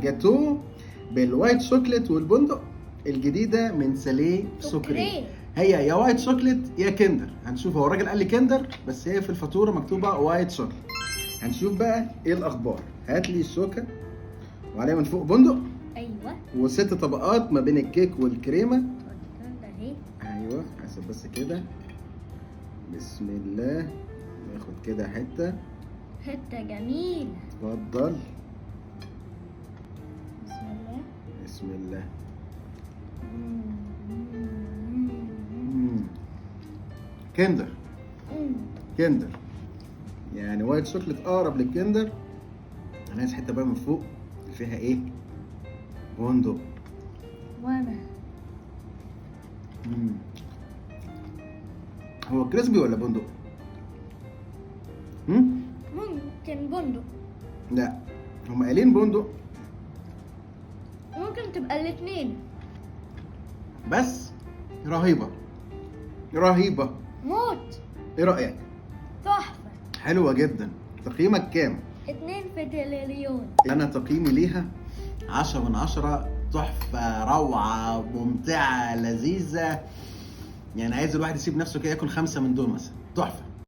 جاتو بالوايت شوكليت والبندق الجديده من ساليه سكري. هي يا وايت شوكليت يا كندر. هنشوف، هو الراجل قال لي كندر بس هي في الفاتوره مكتوبه وايت شوكليت. هنشوف بقى ايه الاخبار. هات لي الشوكه وعليها من فوق بندق. ايوه. وست طبقات ما بين الكيك والكريمه. اهي. ايوه حسب بس كده. بسم الله. ناخد كده حته. حته جميله. اتفضل. بسم الله. بسم الله. كندر. كندر يعني وايت شوكليت اقرب للكندر. انا عايز حته بقى من فوق فيها ايه؟ بندق. وانا هو كريسبي ولا بندق؟ ممكن بندق. لا هم قايلين بندق. ممكن تبقى الاثنين. بس رهيبه رهيبه موت. ايه رايك؟ تحفه. حلوه جدا. تقييمك كام؟ 2 في تريليون. انا تقييمي ليها 10 من 10. تحفه، روعه، ممتعه، لذيذه. يعني عايز الواحد يسيب نفسه كده ياكل 5 من دول مثلا. تحفه.